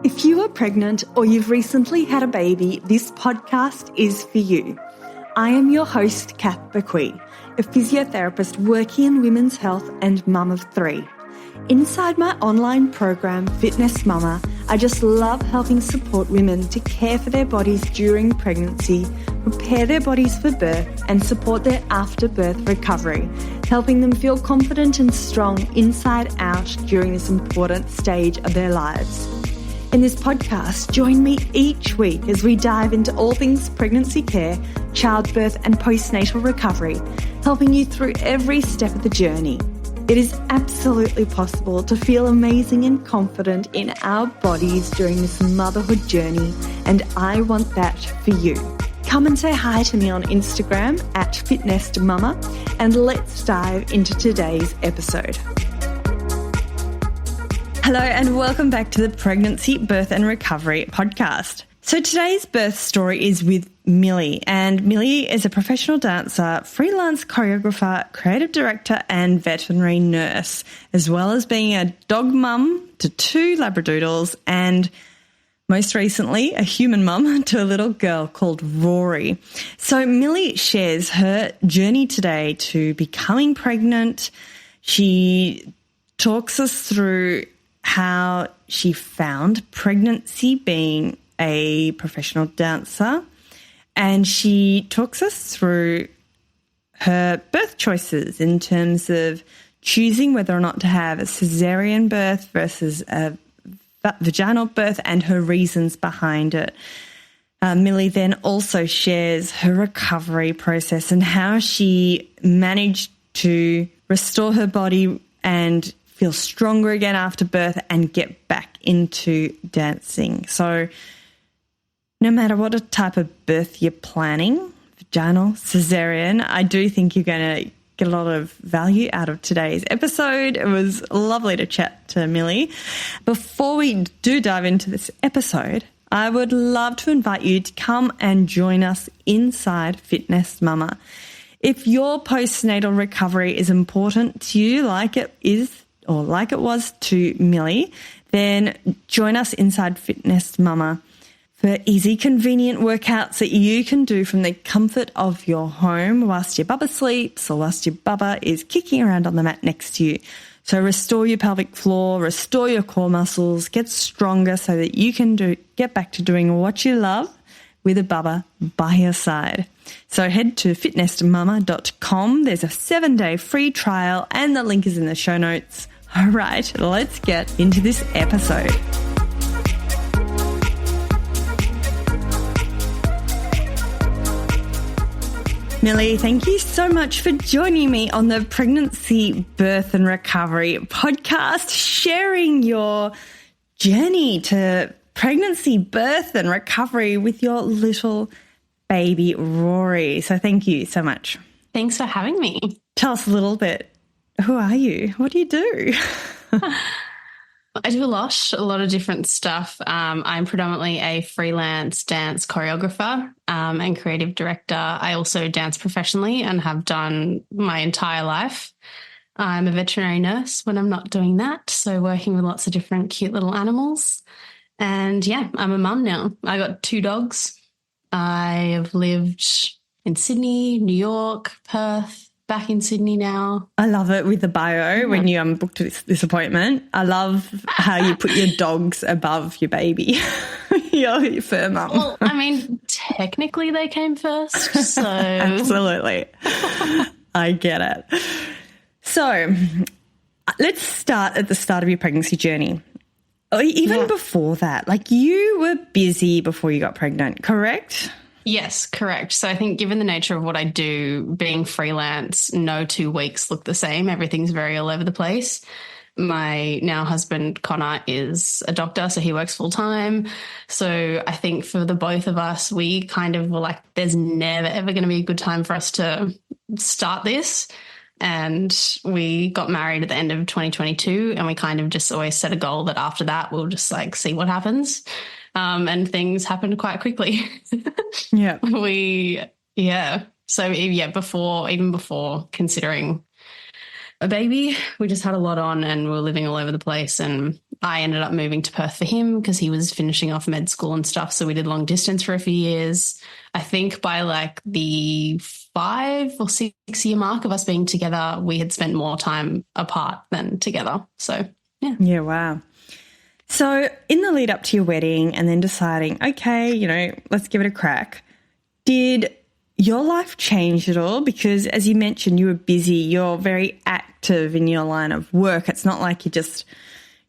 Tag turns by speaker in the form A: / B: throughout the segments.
A: If you are pregnant or you've recently had a baby, this podcast is for you. I am your host, Kath Bequee, a physiotherapist working in women's health and mum of three. Inside my online program, Fitness Mama, I just love helping support women to care for their bodies during pregnancy, prepare their bodies for birth, and support their after-birth recovery, helping them feel confident and strong inside out during this important stage of their lives. In this podcast, join me each week as we dive into all things pregnancy care, childbirth, and postnatal recovery, helping you through every step of the journey. It is absolutely possible to feel amazing and confident in our bodies during this motherhood journey, and I want that for you. Come and say hi to me on Instagram at FitnessMama, and let's dive into today's episode. Hello and welcome back to the Pregnancy, Birth and Recovery podcast. So today's birth story is with Millie, and Millie is a professional dancer, freelance choreographer, creative director and veterinary nurse, as well as being a dog mum to 2 Labradoodles and most recently a human mum to a little girl called Rory. So Millie shares her journey today to becoming pregnant. She talks us through how she found pregnancy being a professional dancer, and she talks us through her birth choices in terms of choosing whether or not to have a caesarean birth versus a vaginal birth and her reasons behind it. Millie then also shares her recovery process and how she managed to restore her body and feel stronger again after birth and get back into dancing. So no matter what type of birth you're planning, vaginal, caesarean, I do think you're going to get a lot of value out of today's episode. It was lovely to chat to Millie. Before we do dive into this episode, I would love to invite you to come and join us inside Fitness Mama. If your postnatal recovery is important to you like it is or like it was to Millie, then join us inside Fitness Mama for easy, convenient workouts that you can do from the comfort of your home whilst your bubba sleeps or whilst your bubba is kicking around on the mat next to you. So restore your pelvic floor, restore your core muscles, get stronger so that you can get back to doing what you love with a bubba by your side. So head to fitnessmama.com. There's a 7-day free trial and the link is in the show notes. All right, let's get into this episode. Millie, thank you so much for joining me on the Pregnancy, Birth and Recovery podcast, sharing your journey to pregnancy, birth and recovery with your little baby Rory. So thank you so much.
B: Thanks for having me.
A: Tell us a little bit. Who are you? What do you do?
B: I do a lot of different stuff. I'm predominantly a freelance dance choreographer and creative director. I also dance professionally and have done my entire life. I'm a veterinary nurse when I'm not doing that, so working with lots of different cute little animals. And yeah, I'm a mum now. I got 2 dogs. I have lived in Sydney, New York, Perth, back in Sydney now.
A: I love it with the bio when you booked this appointment. I love how you put your dogs above your baby, your fur mum.
B: Well, I mean, technically they came first, so.
A: Absolutely. I get it. So let's start at the start of your pregnancy journey. Even before that, like you were busy before you got pregnant, correct?
B: Yes, correct. So I think given the nature of what I do, being freelance, no 2 weeks look the same. Everything's very all over the place. My now husband, Connor, is a doctor, so he works full time. So I think for the both of us, we kind of were like, there's never, ever going to be a good time for us to start this. And we got married at the end of 2022, and we kind of just always set a goal that after that, we'll just like see what happens. And things happened quite quickly.
A: Yeah.
B: So even before considering a baby, we just had a lot on and we were living all over the place. And I ended up moving to Perth for him because he was finishing off med school and stuff. So we did long distance for a few years. I think by like the 5 or 6 year mark of us being together, we had spent more time apart than together. So, yeah.
A: Yeah, wow. So in the lead up to your wedding and then deciding, okay, you know, let's give it a crack, did your life change at all? Because as you mentioned, you were busy, you're very active in your line of work. It's not like you just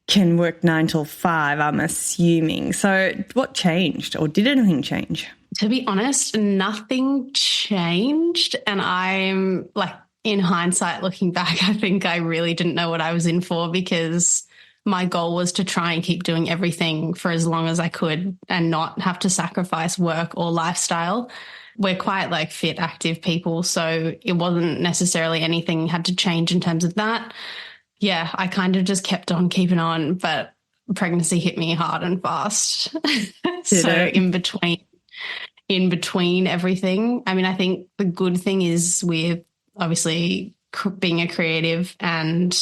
A: can work 9 till 5, I'm assuming. So what changed, or did anything change?
B: To be honest, nothing changed. And I'm like, in hindsight, looking back, I think I really didn't know what I was in for, because my goal was to try and keep doing everything for as long as I could and not have to sacrifice work or lifestyle. We're quite like fit, active people, so it wasn't necessarily anything had to change in terms of that. Yeah, I kind of just kept on keeping on, but pregnancy hit me hard and fast. So in between everything, I mean, I think the good thing is with obviously being a creative and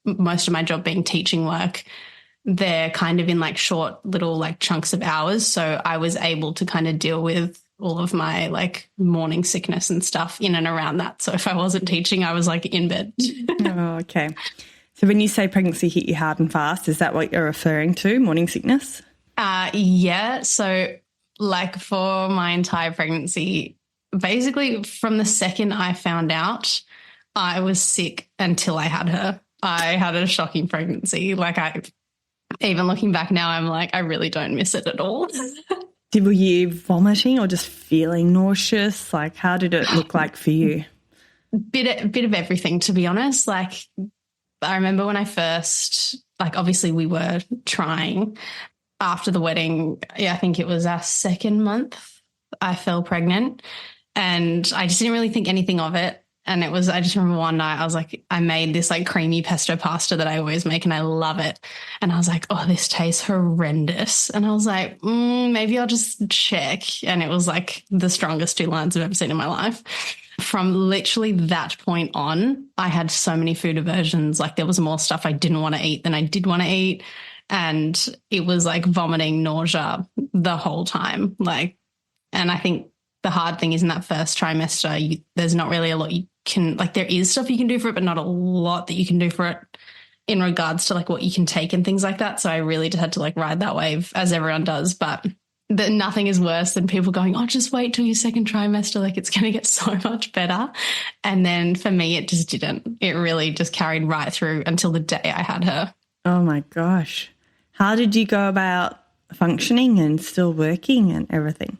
B: most of my job being teaching work, they're kind of in like short little like chunks of hours. So I was able to kind of deal with all of my like morning sickness and stuff in and around that. So if I wasn't teaching, I was like in bed.
A: Oh, okay. So when you say pregnancy hit you hard and fast, is that what you're referring to, morning sickness?
B: Yeah. So like for my entire pregnancy, basically from the second I found out, I was sick until I had her. I had a shocking pregnancy. Like even looking back now, I'm like, I really don't miss it at all.
A: Were you vomiting or just feeling nauseous? Like, how did it look like for you?
B: Bit of everything, to be honest. Like, I remember when I first, like, obviously we were trying after the wedding. Yeah, I think it was our 2nd month, I fell pregnant, and I just didn't really think anything of it. And I just remember one night I was like, I made this like creamy pesto pasta that I always make and I love it. And I was like, oh, this tastes horrendous. And I was like, maybe I'll just check. And it was like the strongest 2 lines I've ever seen in my life. From literally that point on, I had so many food aversions. Like there was more stuff I didn't want to eat than I did want to eat. And it was like vomiting, nausea the whole time. Like, and I think the hard thing is in that first trimester, there's not really a lot you can, like there is stuff you can do for it, but not a lot that you can do for it in regards to like what you can take and things like that. So I really just had to like ride that wave as everyone does. But nothing is worse than people going, oh, just wait till your 2nd trimester. Like it's going to get so much better. And then for me, it just didn't. It really just carried right through until the day I had her.
A: Oh my gosh. How did you go about functioning and still working and everything?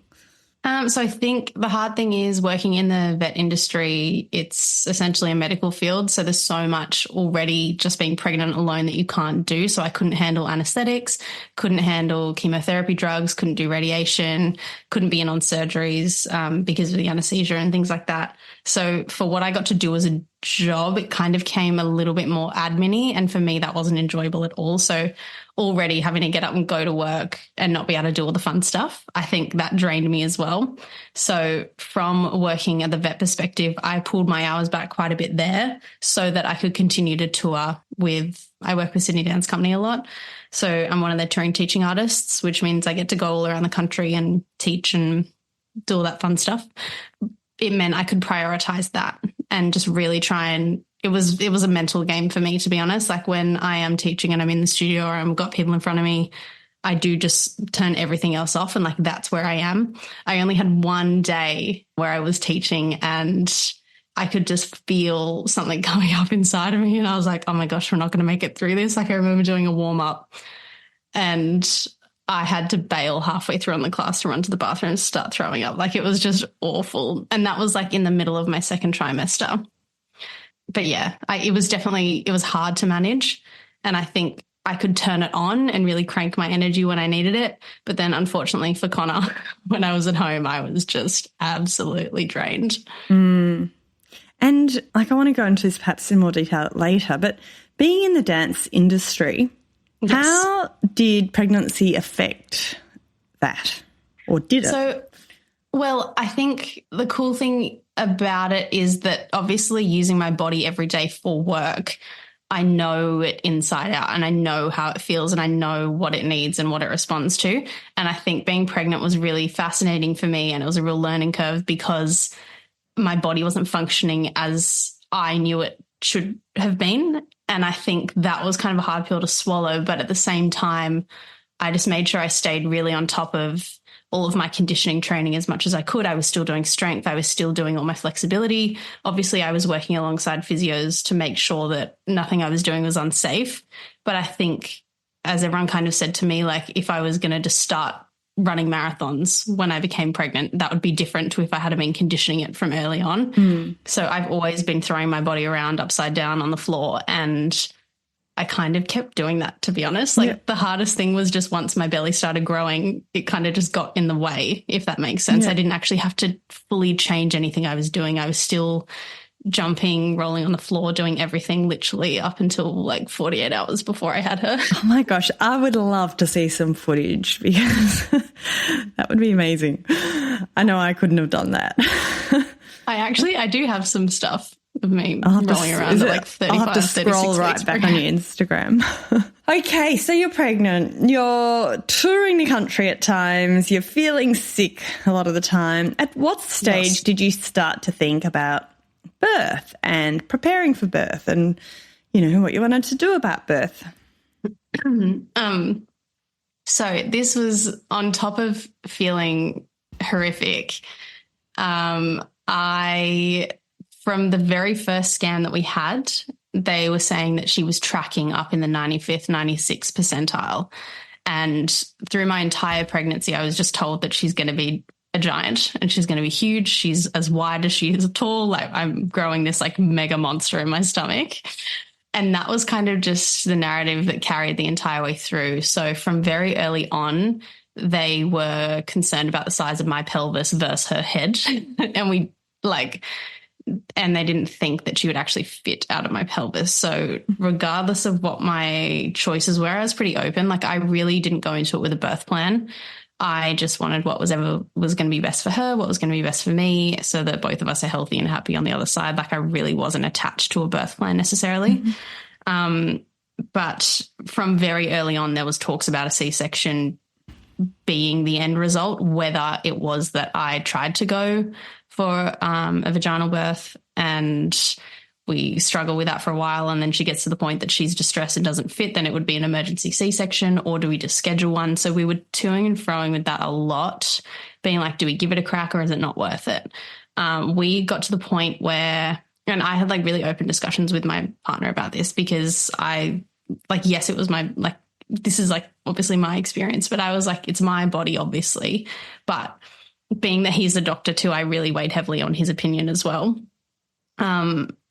B: So I think the hard thing is working in the vet industry. It's essentially a medical field. So there's so much already just being pregnant alone that you can't do. So I couldn't handle anesthetics, couldn't handle chemotherapy drugs, couldn't do radiation, couldn't be in on surgeries because of the anesthesia and things like that. So for what I got to do as a job, it kind of came a little bit more admin-y. And for me, that wasn't enjoyable at all. So already having to get up and go to work and not be able to do all the fun stuff, I think that drained me as well. So from working at the vet perspective, I pulled my hours back quite a bit there so that I could continue to tour I work with Sydney Dance Company a lot. So I'm one of their touring teaching artists, which means I get to go all around the country and teach and do all that fun stuff. It meant I could prioritize that and just really try and it was a mental game for me, to be honest. Like when I am teaching and I'm in the studio or I've got people in front of me, I do just turn everything else off and like that's where I am. I only had one day where I was teaching and I could just feel something coming up inside of me and I was like, oh my gosh, we're not going to make it through this. Like I remember doing a warm up and I had to bail halfway through on the class to run to the bathroom and start throwing up. Like it was just awful. And that was like in the middle of my 2nd trimester. But yeah, it was hard to manage. And I think I could turn it on and really crank my energy when I needed it. But then unfortunately for Connor, when I was at home, I was just absolutely drained.
A: And like I want to go into this perhaps in more detail later, but being in the dance industry, yes. How did pregnancy affect that? Or did it?
B: Well, I think the cool thing about it is that obviously using my body every day for work, I know it inside out and I know how it feels and I know what it needs and what it responds to. And I think being pregnant was really fascinating for me, and it was a real learning curve because my body wasn't functioning as I knew it should have been. And I think that was kind of a hard pill to swallow. But at the same time, I just made sure I stayed really on top of all of my conditioning training as much as I could. I was still doing strength. I was still doing all my flexibility. Obviously, I was working alongside physios to make sure that nothing I was doing was unsafe. But I think, as everyone kind of said to me, like if I was going to just start running marathons when I became pregnant, that would be different to if I had been conditioning it from early on. So I've always been throwing my body around upside down on the floor, and I kind of kept doing that, to be honest. Like the hardest thing was just once my belly started growing, it kind of just got in the way, if that makes sense. I didn't actually have to fully change anything I was doing. I was still jumping, rolling on the floor, doing everything literally up until like 48 hours before I had her.
A: Oh my gosh, I would love to see some footage because that would be amazing. I know I couldn't have done that.
B: I do have some stuff of me rolling around at like 35,
A: I'll have to scroll right back on your Instagram. Okay, so you're pregnant. You're touring the country at times. You're feeling sick a lot of the time. At what stage did you start to think about birth and preparing for birth and, you know, what you wanted to do about birth?
B: So this was on top of feeling horrific. From the very first scan that we had, they were saying that she was tracking up in the 95th, 96th percentile. And through my entire pregnancy, I was just told that she's going to be a giant and she's going to be huge. She's as wide as she is tall. Like I'm growing this like mega monster in my stomach. And that was kind of just the narrative that carried the entire way through. So from very early on, they were concerned about the size of my pelvis versus her head. And they didn't think that she would actually fit out of my pelvis. So regardless of what my choices were, I was pretty open. Like I really didn't go into it with a birth plan. I just wanted what was going to be best for her, what was going to be best for me, so that both of us are healthy and happy on the other side. Like I really wasn't attached to a birth plan necessarily. But from very early on, there was talks about a C-section being the end result, whether it was that I tried to go for a vaginal birth and we struggle with that for a while and then she gets to the point that she's distressed and doesn't fit, then it would be an emergency C-section, or do we just schedule one? So we were toing and froing with that a lot, being like, do we give it a crack or is it not worth it? We got to the point where, and I had like really open discussions with my partner about this because yes, it was this is like obviously my experience, but I was like, it's my body, obviously. But being that he's a doctor too, I really weighed heavily on his opinion as well.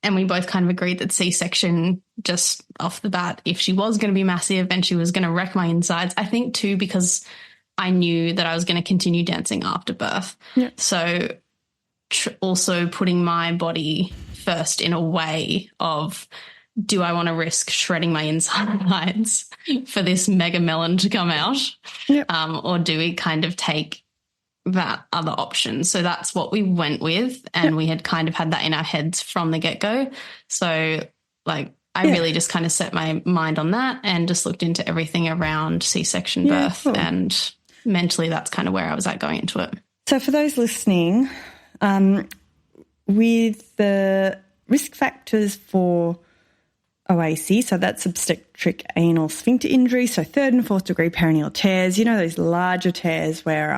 B: And we both kind of agreed that C-section, just off the bat, if she was going to be massive and she was going to wreck my insides, I think too, because I knew that I was going to continue dancing after birth. Yeah. So also putting my body first in a way of, do I want to risk shredding my insides for this mega melon to come out? Yep. Or do we kind of take that other option? So that's what we went with, and we had kind of had that in our heads from the get-go. So I really just kind of set my mind on that and just looked into everything around C-section birth. Cool. And mentally that's kind of where I was at going into it. So
A: for those listening, with the risk factors for OAC, so that's obstetric anal sphincter injury, so 3rd and 4th degree perineal tears, you know, those larger tears where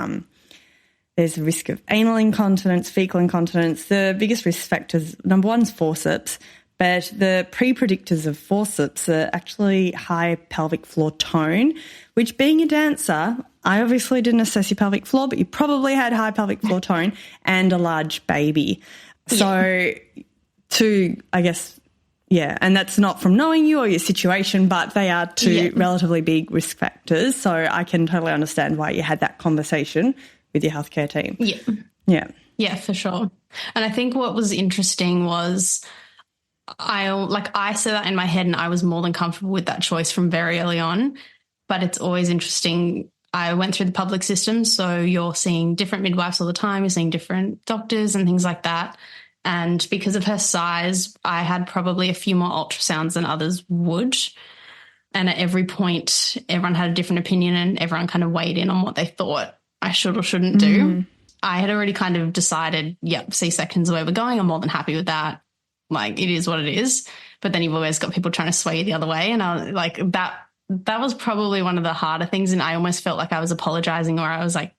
A: there's a risk of anal incontinence, fecal incontinence. The biggest risk factors, number one is forceps, but the pre-predictors of forceps are actually high pelvic floor tone, which being a dancer, I obviously didn't assess your pelvic floor, but you probably had high pelvic floor tone and a large baby. So and that's not from knowing you or your situation, but they are two relatively big risk factors. So I can totally understand why you had that conversation with your healthcare team. Yeah, for sure. And I think what was interesting was I said that in my head and I was more than comfortable with that choice from very early on, but it's always interesting. I went through the public system, so you're seeing different midwives all the time, you're seeing different doctors and things like that.
B: And because of her size, I had probably a few more ultrasounds than others would. And at every point, everyone had a different opinion and everyone kind of weighed in on what they thought I should or shouldn't do. I had already kind of decided, yep, C-section's the way we're going. I'm more than happy with that. Like, it is what it is. But then you've always got people trying to sway you the other way. And I was like, that was probably one of the harder things. And I almost felt like I was apologizing, or I was like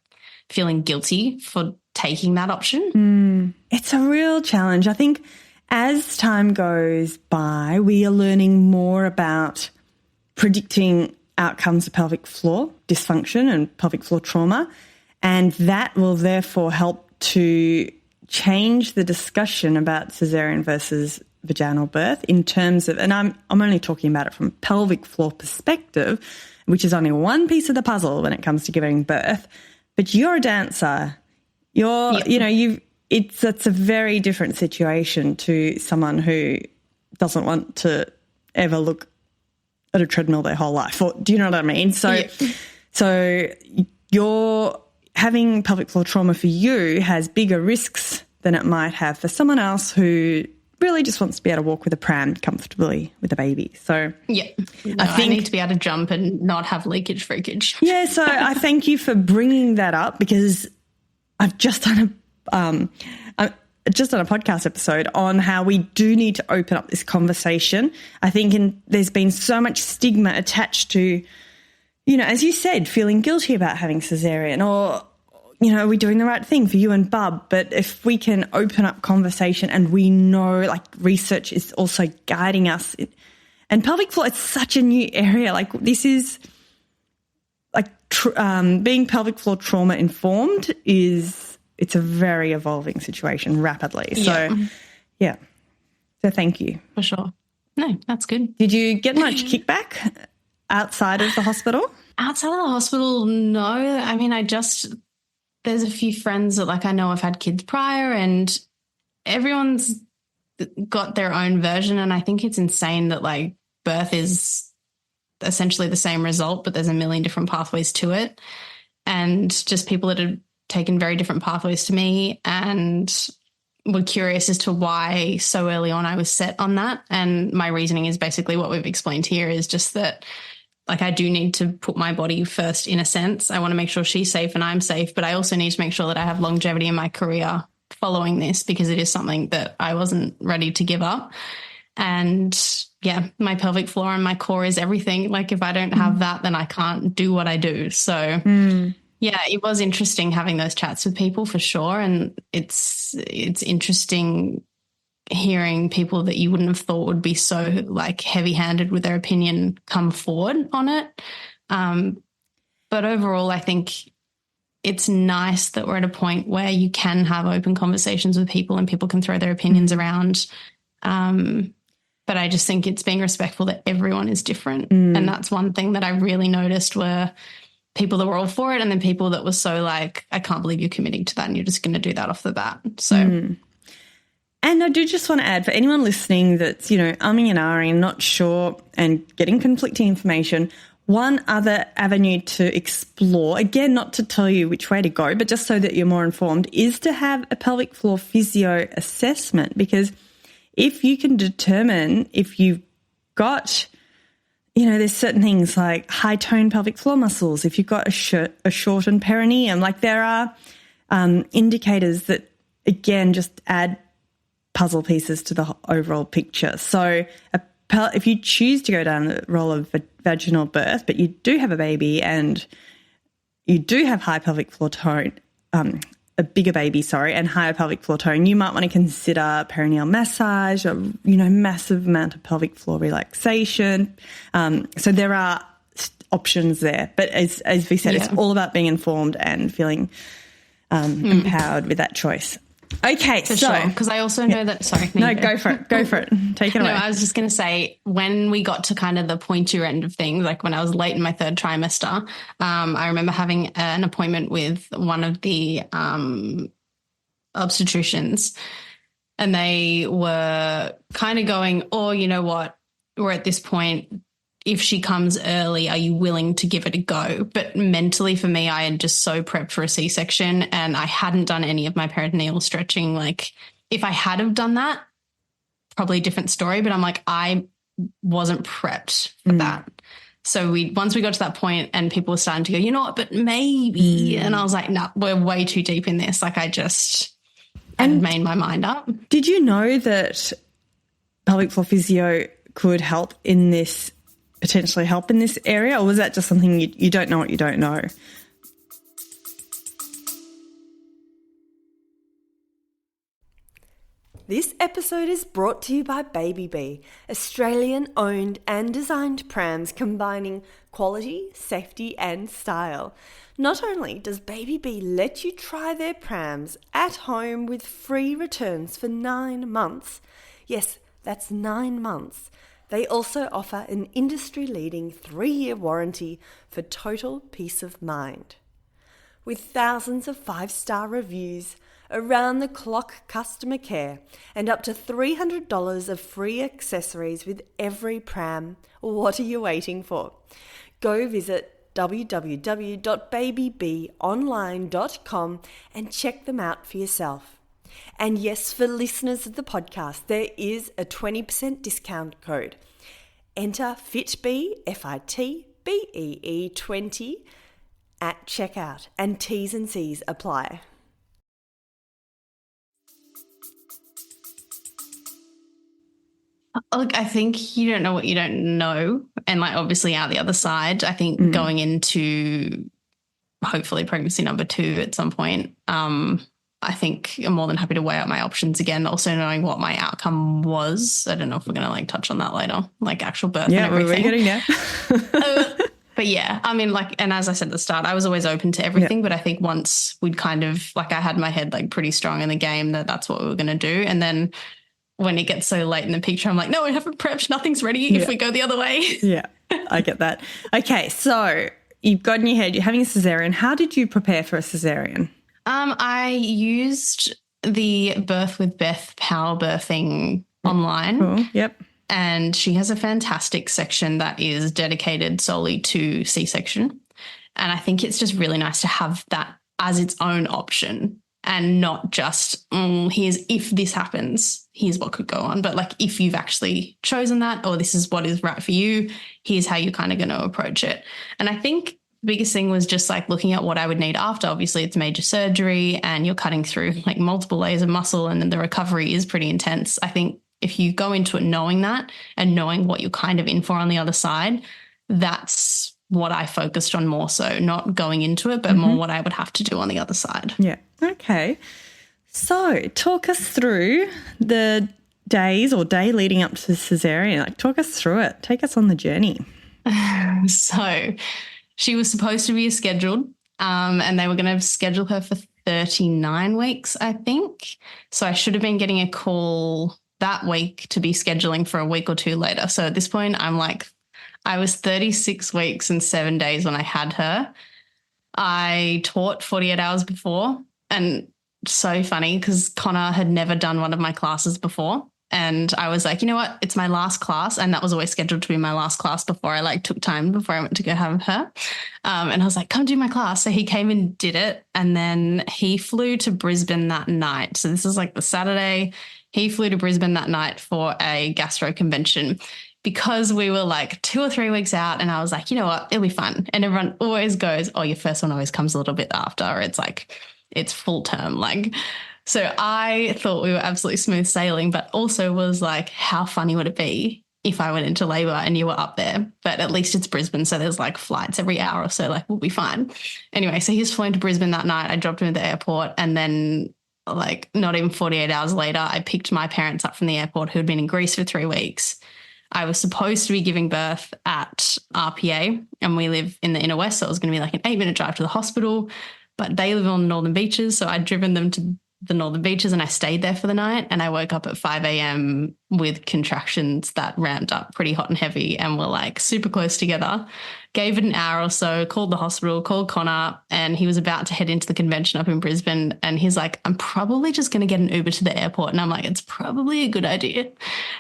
B: feeling guilty for taking that option.
A: It's a real challenge. I think as time goes by, we are learning more about predicting outcomes of pelvic floor dysfunction and pelvic floor trauma, and that will therefore help to change the discussion about caesarean versus vaginal birth in terms of, and I'm only talking about it from a pelvic floor perspective, which is only one piece of the puzzle when it comes to giving birth. But you're a dancer. It's a very different situation to someone who doesn't want to ever look at a treadmill their whole life. Or, do you know what I mean? So you're having pelvic floor trauma for you has bigger risks than it might have for someone else who really just wants to be able to walk with a pram comfortably with a baby. So
B: I need to be able to jump and not have leakage freakage.
A: Yeah, so I thank you for bringing that up, because I've just done a podcast episode on how we do need to open up this conversation. I think there's been so much stigma attached to, as you said, feeling guilty about having caesarean, or, are we doing the right thing for you and Bub? But if we can open up conversation, and we know, like, research is also guiding us, and pelvic floor, it's such a new area. Like, this is like being pelvic floor trauma informed it's a very evolving situation rapidly. So, yeah. So thank you.
B: For sure. No, that's good.
A: Did you get much kickback outside of the hospital?
B: Outside of the hospital, no. I mean, there's a few friends that, like, I know have had kids prior, and everyone's got their own version. And I think it's insane that, like, birth is essentially the same result, but there's a million different pathways to it. And just people that have taken very different pathways to me and were curious as to why so early on I was set on that. And my reasoning is basically what we've explained here, is just that, like, I do need to put my body first in a sense. I want to make sure she's safe and I'm safe, but I also need to make sure that I have longevity in my career following this, because it is something that I wasn't ready to give up. And yeah, my pelvic floor and my core is everything. Like, if I don't have that, then I can't do what I do. So yeah, it was interesting having those chats with people, for sure. And it's interesting hearing people that you wouldn't have thought would be so, like, heavy-handed with their opinion come forward on it. But overall, I think it's nice that we're at a point where you can have open conversations with people and people can throw their opinions around. But I just think it's being respectful that everyone is different. And that's one thing that I really noticed, were people that were all for it, and then people that were so like, I can't believe you're committing to that and you're just going to do that off the bat. So.
A: And I do just want to add, for anyone listening that's, umming and ahhing, not sure, and getting conflicting information, one other avenue to explore, again, not to tell you which way to go, but just so that you're more informed, is to have a pelvic floor physio assessment. Because if you can determine if you've got, there's certain things like high tone pelvic floor muscles, if you've got a shortened perineum, like, there are indicators that, again, just add puzzle pieces to the overall picture. So if you choose to go down the role of vaginal birth, but you do have a baby and you do have high pelvic floor tone, a bigger baby, and higher pelvic floor tone, you might want to consider perineal massage, or, massive amount of pelvic floor relaxation. So there are options there. But as we said, it's all about being informed and feeling empowered with that choice. Okay,
B: for sure. Because I also know that. Sorry,
A: no, go for it. Go for it. Take it away.
B: No, I was just going to say, when we got to kind of the pointier end of things, like when I was late in my third trimester, I remember having an appointment with one of the obstetricians, and they were kind of going, "Oh, you know what? We're at this point. If she comes early, are you willing to give it a go?" But mentally, for me, I had just so prepped for a C-section, and I hadn't done any of my peritoneal stretching, like, if I had have done that, probably a different story, but I'm like, I wasn't prepped for that. So once we got to that point and people were starting to go, you know what, but maybe. And I was like, no, we're way too deep in this. Like I made my mind up.
A: Did you know that pelvic floor physio could potentially help in this area? Or was that just something you don't know what you don't know? This episode is brought to you by Baby Bee, Australian-owned and designed prams combining quality, safety and style. Not only does Baby Bee let you try their prams at home with free returns for 9 months. Yes, that's 9 months. They also offer an industry-leading 3-year warranty for total peace of mind. With thousands of 5-star reviews, around-the-clock customer care, and up to $300 of free accessories with every pram, what are you waiting for? Go visit www.babybeeonline.com and check them out for yourself. And yes, for listeners of the podcast, there is a 20% discount code. Enter FITBEE, FITBEE 20 at checkout, and T's and C's apply.
B: Look, I think you don't know what you don't know. And like obviously out the other side, I think going into hopefully pregnancy number 2 at some point, I think I'm more than happy to weigh out my options again. Also knowing what my outcome was. I don't know if we're going to like touch on that later, like actual birth and everything.
A: Yeah, we're getting there.
B: But yeah, I mean, like, and as I said at the start, I was always open to everything, but I think once we'd kind of like, I had my head like pretty strong in the game that's what we were going to do. And then when it gets so late in the picture, I'm like, no, I haven't prepped. Nothing's ready if we go the other way.
A: Yeah, I get that. Okay, so you've got in your head, you're having a caesarean. How did you prepare for a caesarean?
B: I used the Birth with Beth power birthing online.
A: Cool. Yep.
B: And she has a fantastic section that is dedicated solely to C-section. And I think it's just really nice to have that as its own option. And not just, here's if this happens, here's what could go on. But like if you've actually chosen that or this is what is right for you, here's how you're kind of going to approach it. And I think the biggest thing was just like looking at what I would need after. Obviously it's major surgery and you're cutting through like multiple layers of muscle and then the recovery is pretty intense. I think if you go into it knowing that and knowing what you're kind of in for on the other side, that's what I focused on more so, not going into it, but more what I would have to do on the other side.
A: Yeah. Okay. So talk us through the days or day leading up to the caesarean. Like talk us through it. Take us on the journey.
B: So she was supposed to be scheduled and they were going to schedule her for 39 weeks, I think. So I should have been getting a call that week to be scheduling for a week or 2 later. So at this point, I'm like, I was 36 weeks and 7 days when I had her. I taught 48 hours before, and so funny because Connor had never done one of my classes before. And I was like, you know what? It's my last class. And that was always scheduled to be my last class before I like took time before I went to go have her. And I was like, come do my class. So he came and did it. And then he flew to Brisbane that night. So this is like the Saturday. He flew to Brisbane that night for a gastro convention because we were like 2 or 3 weeks out. And I was like, you know what? It'll be fun. And everyone always goes, oh, your first one always comes a little bit after. Or it's like, it's full term. Like, so I thought we were absolutely smooth sailing, but also was like, how funny would it be if I went into labor and you were up there? But at least it's Brisbane. So there's like flights every hour or so, like we'll be fine. Anyway, so he's flown to Brisbane that night. I dropped him at the airport and then like not even 48 hours later, I picked my parents up from the airport who had been in Greece for 3 weeks. I was supposed to be giving birth at RPA and we live in the inner west. So it was going to be like an 8-minute drive to the hospital, but they live on the northern beaches. So I'd driven them to the northern beaches and I stayed there for the night and I woke up at 5 a.m. with contractions that ramped up pretty hot and heavy and were like super close together. Gave it an hour or so, called the hospital, called Connor, and he was about to head into the convention up in Brisbane and he's like, I'm probably just going to get an Uber to the airport. And I'm like, it's probably a good idea.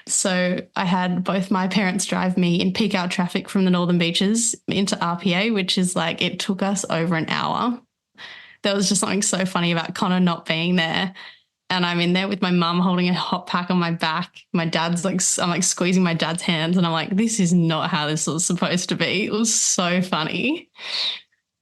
B: So I had both my parents drive me in peak hour traffic from the northern beaches into RPA, which is like, it took us over an hour. There was just something so funny about Connor not being there. And I'm in there with my mum holding a hot pack on my back. My dad's like, I'm like squeezing my dad's hands and I'm like, this is not how this was supposed to be. It was so funny.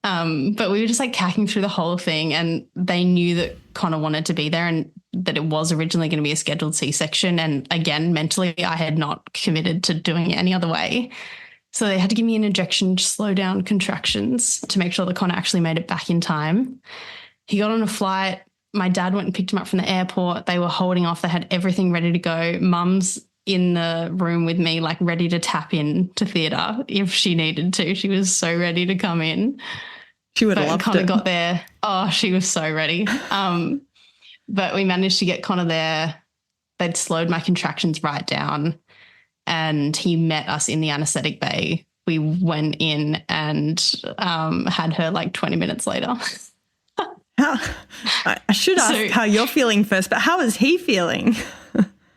B: But we were just like cacking through the whole thing, and they knew that Connor wanted to be there and that it was originally going to be a scheduled C-section. And again, mentally, I had not committed to doing it any other way. So they had to give me an injection to slow down contractions to make sure that Connor actually made it back in time. He got on a flight. My dad went and picked him up from the airport. They were holding off. They had everything ready to go. Mum's in the room with me, like ready to tap in to theatre if she needed to. She was so ready to come in.
A: She would have loved it.
B: Connor got there. Oh, she was so ready. But we managed to get Connor there. They'd slowed my contractions right down, and he met us in the anaesthetic bay. We went in and had her like 20 minutes later.
A: I should ask how you're feeling first, but how is he feeling?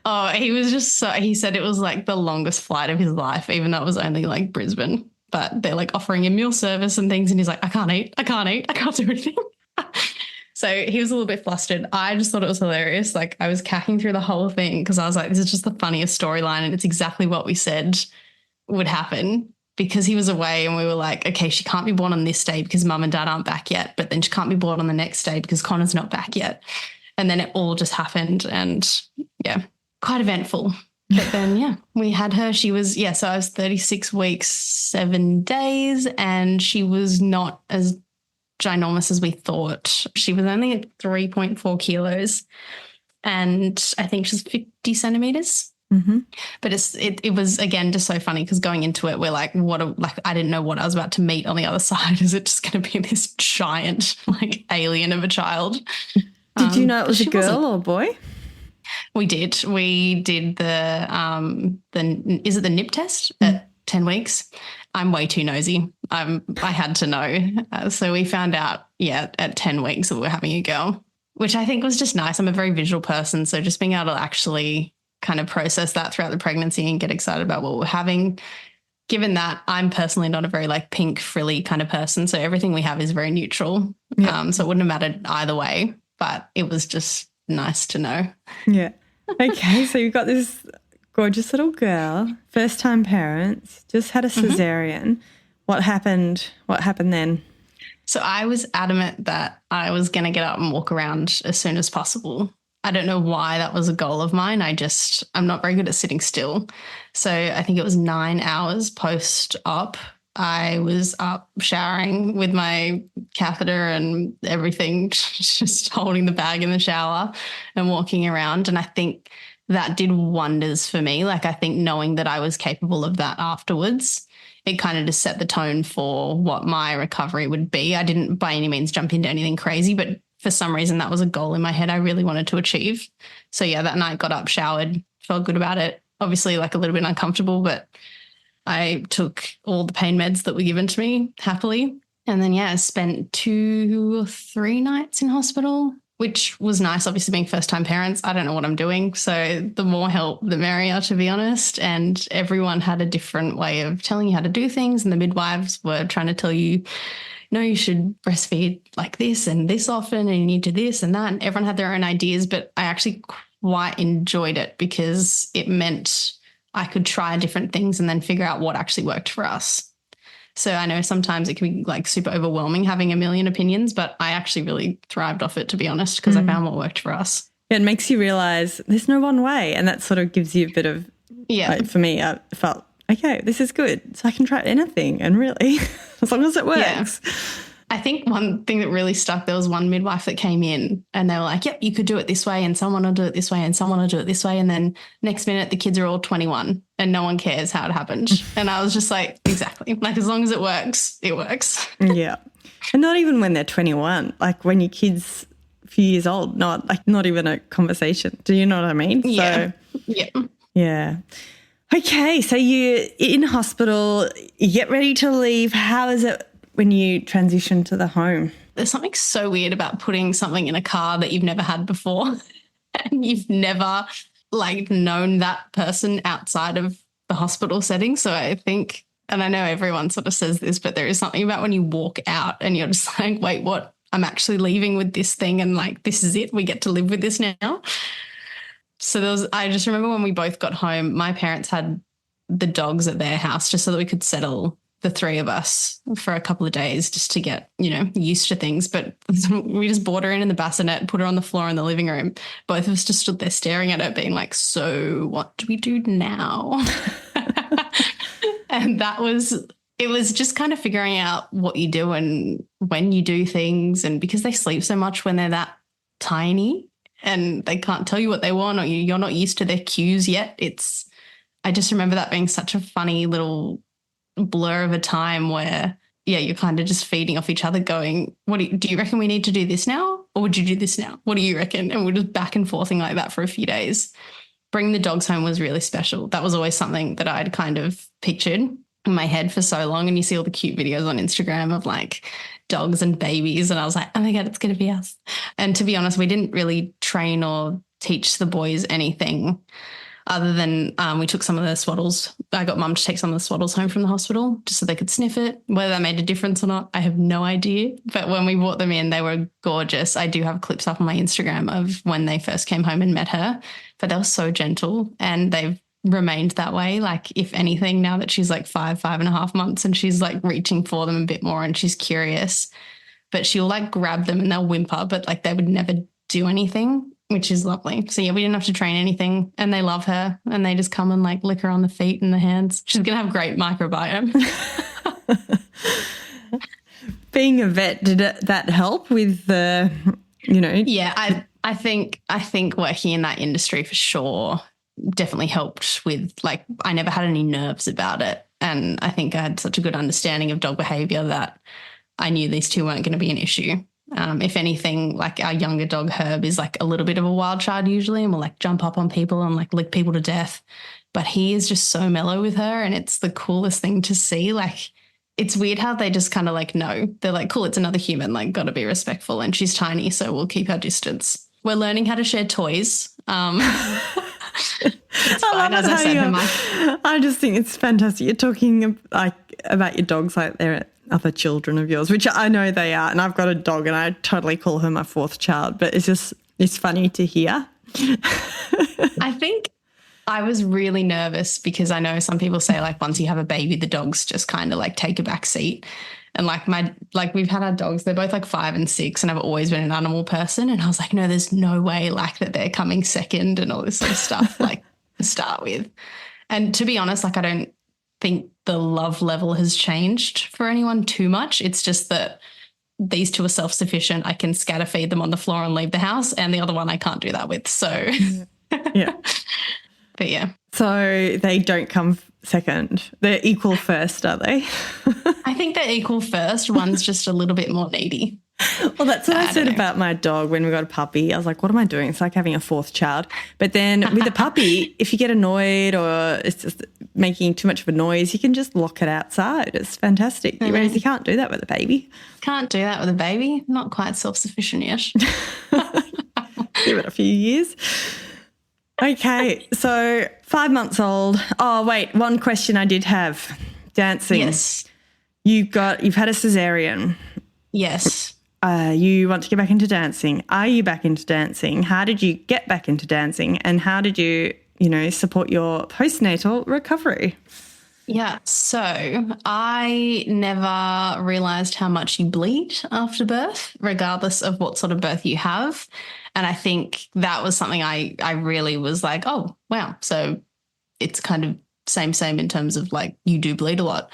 B: Oh, he was just he said it was like the longest flight of his life, even though it was only like Brisbane. But they're like offering him meal service and things. And he's like, I can't eat. I can't do anything. So he was a little bit flustered. I just thought it was hilarious. Like I was cacking through the whole thing because I was like, this is just the funniest storyline. And it's exactly what we said would happen. Because he was away and we were like, okay, she can't be born on this day because mum and dad aren't back yet, but then she can't be born on the next day because Connor's not back yet. And then it all just happened and, yeah, quite eventful. But then, yeah, we had her. She was, so I was 36 weeks, 7 days, and she was not as ginormous as we thought. She was only at 3.4 kilos and I think she's 50 centimetres.
A: Mm-hmm.
B: But it was, again, just so funny because going into it, we're like, I didn't know what I was about to meet on the other side. Is it just going to be this giant, like, alien of a child?
A: Did you know it was a girl or a boy?
B: We did. We did is it the nip test at 10 weeks? I'm way too nosy. I had to know. So we found out, at 10 weeks that we're having a girl, which I think was just nice. I'm a very visual person. So just being able to actually kind of process that throughout the pregnancy and get excited about what we're having. Given that I'm personally not a very like pink frilly kind of person, so everything we have is very neutral.
A: Yeah.
B: So it wouldn't have mattered either way, but it was just nice to know.
A: Yeah. Okay, so you've got this gorgeous little girl, first-time parents, just had a caesarean. What happened? What happened then?
B: So I was adamant that I was going to get up and walk around as soon as possible. I don't know why that was a goal of mine. I'm not very good at sitting still. So I think it was 9 hours post-op. I was up showering with my catheter and everything, just holding the bag in the shower and walking around. And I think that did wonders for me. Like I think knowing that I was capable of that afterwards, it kind of just set the tone for what my recovery would be. I didn't by any means jump into anything crazy, but for some reason that was a goal in my head I really wanted to achieve. So yeah, that night got up, showered, felt good about it. Obviously like a little bit uncomfortable, but I took all the pain meds that were given to me happily. And then, I spent 2 or 3 nights in hospital, which was nice. Obviously being first-time parents, I don't know what I'm doing. So the more help, the merrier, to be honest. And everyone had a different way of telling you how to do things. And the midwives were trying to tell you, no, you should breastfeed like this and this often and you need to this and that. And everyone had their own ideas, but I actually quite enjoyed it because it meant I could try different things and then figure out what actually worked for us. So I know sometimes it can be like super overwhelming having a million opinions, but I actually really thrived off it, to be honest, because I found what worked for us.
A: It makes you realise there's no one way, and that sort of gives you a bit of, like for me, I felt, okay, this is good. So I can try anything and really, as long as it works.
B: Yeah. I think one thing that really stuck, there was one midwife that came in and they were like, yep, you could do it this way and someone will do it this way and someone will do it this way. And then next minute the kids are all 21 and no one cares how it happened. And I was just like, exactly. Like as long as it works, it works.
A: Yeah. And not even when they're 21, like when your kid's a few years old, not even a conversation. Do you know what I mean?
B: Yeah.
A: So, yeah. Okay. So you're in hospital, you get ready to leave. How is it when you transition to the home?
B: There's something so weird about putting something in a car that you've never had before and you've never like known that person outside of the hospital setting. So I think, and I know everyone sort of says this, but there is something about when you walk out and you're just like, wait, what I'm actually leaving with this thing and like, this is it. We get to live with this now. So I just remember when we both got home, my parents had the dogs at their house just so that we could settle the three of us for a couple of days just to get, used to things. But we just brought her in the bassinet, put her on the floor in the living room. Both of us just stood there staring at it being like, so what do we do now? And it was just kind of figuring out what you do and when you do things. And because they sleep so much when they're that tiny and they can't tell you what they want or you're not used to their cues yet. I just remember that being such a funny little blur of a time where, you're kind of just feeding off each other going, do you reckon we need to do this now? Or would you do this now? What do you reckon? And we're just back and forthing like that for a few days. Bringing the dogs home was really special. That was always something that I'd kind of pictured in my head for so long. And you see all the cute videos on Instagram of like dogs and babies. And I was like, oh my God, it's going to be us. And to be honest, we didn't really train or teach the boys anything other than we took some of the swaddles. I got mum to take some of the swaddles home from the hospital just so they could sniff it. Whether that made a difference or not, I have no idea. But when we brought them in, they were gorgeous. I do have clips up on my Instagram of when they first came home and met her, but they were so gentle and they've remained that way. Like if anything, now that she's like 5.5 months and she's like reaching for them a bit more and she's curious, but she'll like grab them and they'll whimper, but like they would never do anything, which is lovely. So we didn't have to train anything and they love her and they just come and like lick her on the feet and the hands. She's going to have great microbiome.
A: Being a vet, did that help with the,
B: Yeah, I think working in that industry for sure definitely helped with like, I never had any nerves about it. And I think I had such a good understanding of dog behavior that I knew these two weren't going to be an issue. If anything, like our younger dog Herb is like a little bit of a wild child usually and will like jump up on people and like lick people to death. But he is just so mellow with her and it's the coolest thing to see. Like it's weird how they just kind of like know. They're like, cool, it's another human, like got to be respectful. And she's tiny, so we'll keep our distance. We're learning how to share toys. It's fine, as I said.
A: I just think it's fantastic. You're talking like about your dogs like they're other children of yours, which I know they are. And I've got a dog and I totally call her my fourth child, but it's funny to hear.
B: I think I was really nervous because I know some people say like once you have a baby, the dogs just kind of like take a back seat. And like we've had our dogs, they're both like 5 and 6 and I've always been an animal person. And I was like, no, there's no way like that they're coming second and all this sort of stuff like to start with. And to be honest, like I don't think the love level has changed for anyone too much. It's just that these two are self-sufficient. I can scatter feed them on the floor and leave the house. And the other one I can't do that with. So
A: yeah.
B: But yeah.
A: So they don't come second. They're equal first, are they?
B: I think they're equal first. One's just a little bit more needy.
A: Well, that's what I said about my dog when we got a puppy. I was like, what am I doing? It's like having a fourth child. But then with a puppy, if you get annoyed or it's just making too much of a noise, you can just lock it outside. It's fantastic. Mm-hmm. Whereas you can't do that with a baby.
B: Can't do that with a baby. Not quite self-sufficient yet.
A: Give it a few years. Okay, so 5 months old. Oh, wait, one question I did have. Dancing.
B: Yes.
A: You've had a caesarean.
B: Yes.
A: You want to get back into dancing. Are you back into dancing? How did you get back into dancing? And how did you, support your postnatal recovery?
B: Yeah, so I never realised how much you bleed after birth, regardless of what sort of birth you have. And I think that was something I really was like, oh, wow. So it's kind of same in terms of like you do bleed a lot.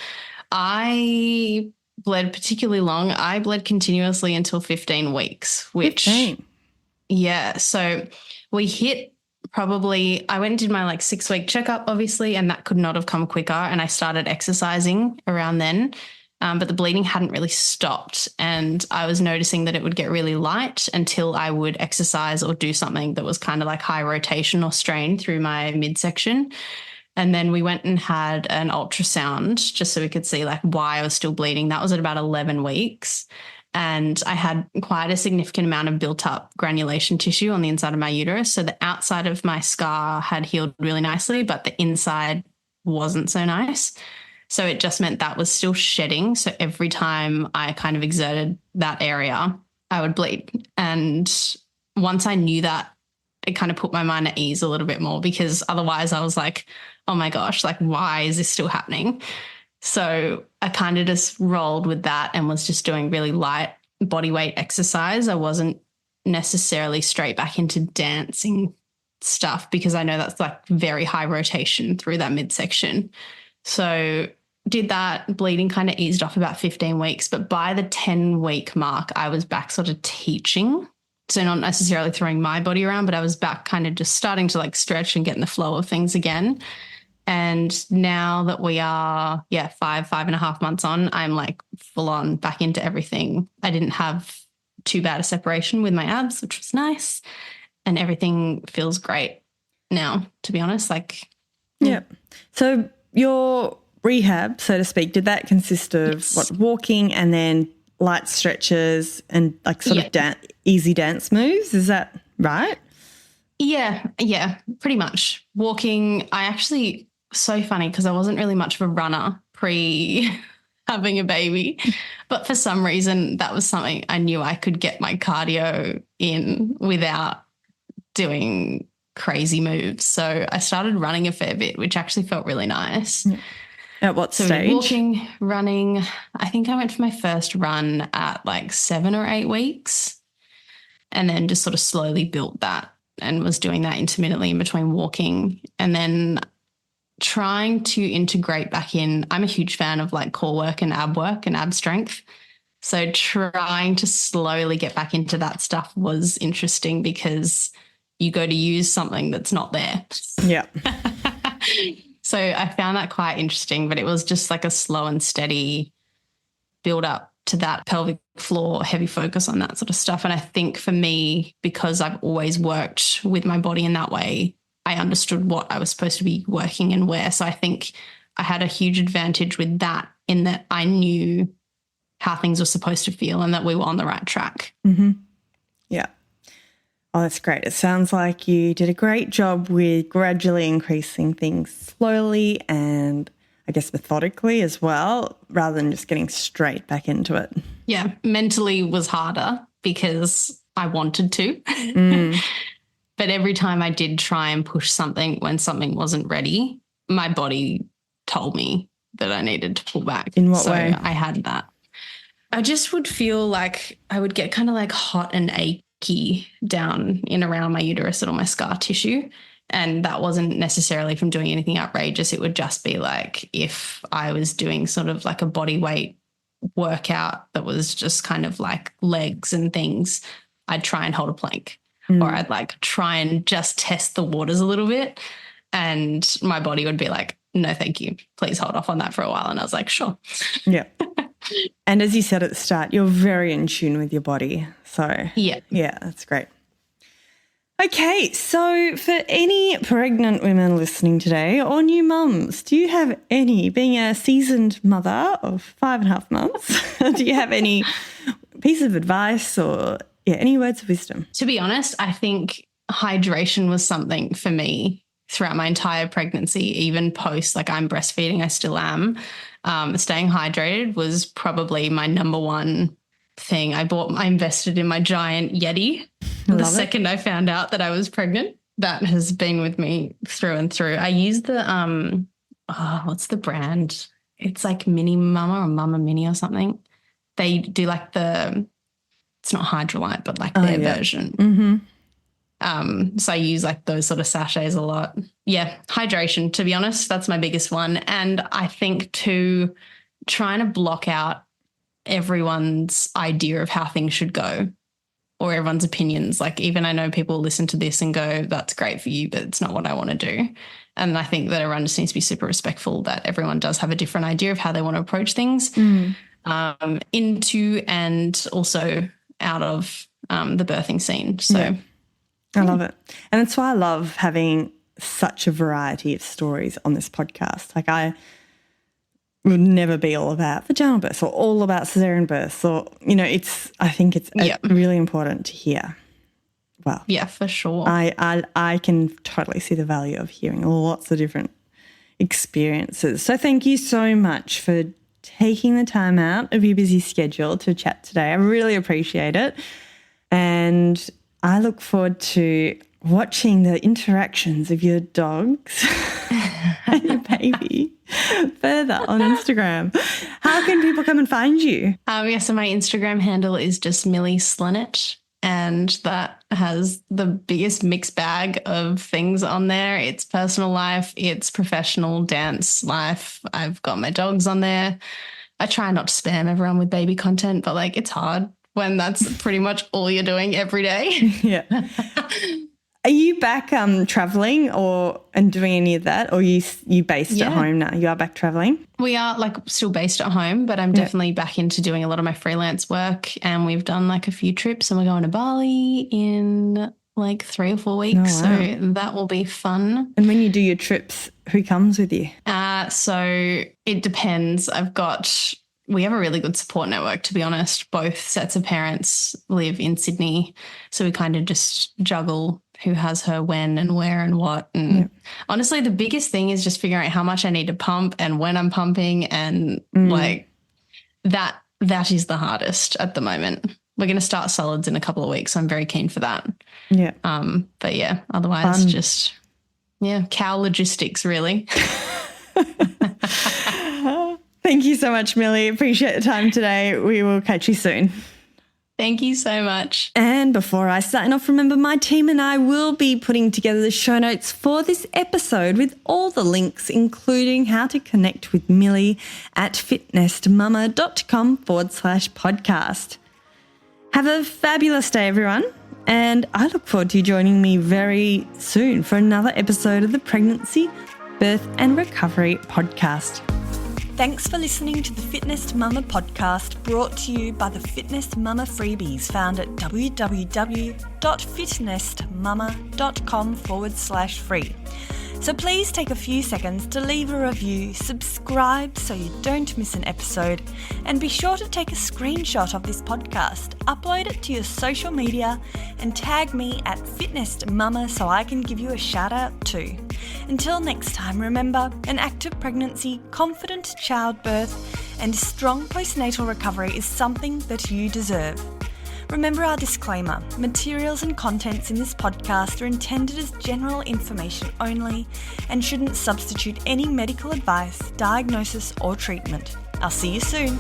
B: I bled particularly long. I bled continuously until 15 weeks, which
A: 15.
B: Yeah. So we hit I went and did my like 6-week checkup, obviously, and that could not have come quicker. And I started exercising around then, but the bleeding hadn't really stopped. And I was noticing that it would get really light until I would exercise or do something that was kind of like high rotation or strain through my midsection. And then we went and had an ultrasound just so we could see like why I was still bleeding. That was at about 11 weeks. And I had quite a significant amount of built up granulation tissue on the inside of my uterus. So the outside of my scar had healed really nicely, but the inside wasn't so nice. So it just meant that was still shedding. So every time I kind of exerted that area, I would bleed. And once I knew that, it kind of put my mind at ease a little bit more, because otherwise I was like, oh my gosh, like, why is this still happening? So I kind of just rolled with that and was just doing really light body weight exercise. I wasn't necessarily straight back into dancing stuff, because I know that's like very high rotation through that midsection. So did that. Bleeding kind of eased off about 15 weeks. But by the 10-week mark, I was back sort of teaching. So not necessarily throwing my body around, but I was back kind of just starting to like stretch and get in the flow of things again. And now that we are, 5.5 months on, I'm like full on back into everything. I didn't have too bad a separation with my abs, which was nice. And everything feels great now, to be honest. Like,
A: yeah. So your rehab, so to speak, did that consist of walking and then light stretches and like sort of easy dance moves? Is that right?
B: Yeah, pretty much. Walking, I actually, so funny because I wasn't really much of a runner pre having a baby, but for some reason that was something I knew I could get my cardio in without doing crazy moves. So I started running a fair bit, which actually felt really nice.
A: Yeah. At what stage?
B: Walking, running. I think I went for my first run at like 7 or 8 weeks, and then just sort of slowly built that and was doing that intermittently in between walking, and then trying to integrate back in. I'm a huge fan of like core work and ab strength. So trying to slowly get back into that stuff was interesting, because you go to use something that's not there.
A: Yeah.
B: So I found that quite interesting, but it was just like a slow and steady build up to that pelvic floor, heavy focus on that sort of stuff. And I think for me, because I've always worked with my body in that way, I understood what I was supposed to be working and where. So I think I had a huge advantage with that, in that I knew how things were supposed to feel and that we were on the right track.
A: Mm-hmm. Yeah. Oh, that's great. It sounds like you did a great job with gradually increasing things slowly and I guess methodically as well, rather than just getting straight back into it.
B: Yeah, mentally was harder because I wanted to. But every time I did try and push something when something wasn't ready, my body told me that I needed to pull back.
A: In what way?
B: I had that. I just would feel like I would get kind of like hot and achy down in around my uterus and all my scar tissue. And that wasn't necessarily from doing anything outrageous. It would just be like if I was doing sort of like a body weight workout that was just kind of like legs and things, I'd try and hold a plank. Or I'd like try and just test the waters a little bit, and my body would be like, no, thank you. Please hold off on that for a while. And I was like, sure.
A: Yeah. And as you said at the start, you're very in tune with your body. So yeah, that's great. Okay, so for any pregnant women listening today or new mums, do you have any, being a seasoned mother of 5.5 months, do you have any piece of advice or any words of wisdom?
B: To be honest, I think hydration was something for me throughout my entire pregnancy, even post, like I'm breastfeeding, I still am. Staying hydrated was probably my number one thing. I invested in my giant Yeti the second I found out that I was pregnant. That has been with me through and through. I use the, what's the brand? It's like Mini Mama or Mama Mini or something. They do like it's not Hydrolyte, but like their version.
A: Mm-hmm.
B: So I use like those sort of sachets a lot. Yeah, hydration, to be honest, that's my biggest one. And I think too, trying to block out everyone's idea of how things should go, or everyone's opinions. Like even I know people listen to this and go, that's great for you, but it's not what I want to do. And I think that everyone just needs to be super respectful that everyone does have a different idea of how they want to approach things into and also out of the birthing scene. So
A: I love it. And that's why I love having such a variety of stories on this podcast. Like I would never be all about vaginal births or all about caesarean births or, I think it's really important to hear. Well,
B: yeah, for sure.
A: I can totally see the value of hearing lots of different experiences. So thank you so much for taking the time out of your busy schedule to chat today. I really appreciate it. And I look forward to watching the interactions of your dogs and your baby further on Instagram. How can people come and find you?
B: So my Instagram handle is just Millie Slinnett, and that has the biggest mixed bag of things on there. It's personal life, it's professional dance life. I've got my dogs on there. I try not to spam everyone with baby content, but like it's hard when that's pretty much all you're doing every day.
A: Yeah. Are you back traveling and doing any of that, or you based at home now? You are back traveling?
B: We are like still based at home, but I'm definitely back into doing a lot of my freelance work, and we've done like a few trips, and we're going to Bali in like 3 or 4 weeks.
A: Oh, wow.
B: So that will be fun.
A: And when you do your trips, who comes with you?
B: So it depends. We have a really good support network, to be honest. Both sets of parents live in Sydney, so we kind of just juggle who has her when and where and what. And honestly, the biggest thing is just figuring out how much I need to pump and when I'm pumping, and like that is the hardest at the moment. We're going to start solids in a couple of weeks, so I'm very keen for that.
A: Yeah.
B: But yeah, otherwise just cow logistics really.
A: Thank you so much, Millie. Appreciate the time today. We will catch you soon.
B: Thank you so much.
A: And before I sign off, remember my team and I will be putting together the show notes for this episode with all the links, including how to connect with Millie at fitnessmama.com/podcast. Have a fabulous day, everyone. And I look forward to you joining me very soon for another episode of the Pregnancy, Birth and Recovery podcast. Thanks for listening to the Fitness Mama podcast, brought to you by the Fitness Mama freebies found at www.fitnessmama.com/free. So please take a few seconds to leave a review, subscribe so you don't miss an episode, and be sure to take a screenshot of this podcast, upload it to your social media, and tag me at Fitness Mama so I can give you a shout out too. Until next time, remember, an active pregnancy, confident childbirth, and strong postnatal recovery is something that you deserve. Remember our disclaimer, materials and contents in this podcast are intended as general information only and shouldn't substitute any medical advice, diagnosis or treatment. I'll see you soon.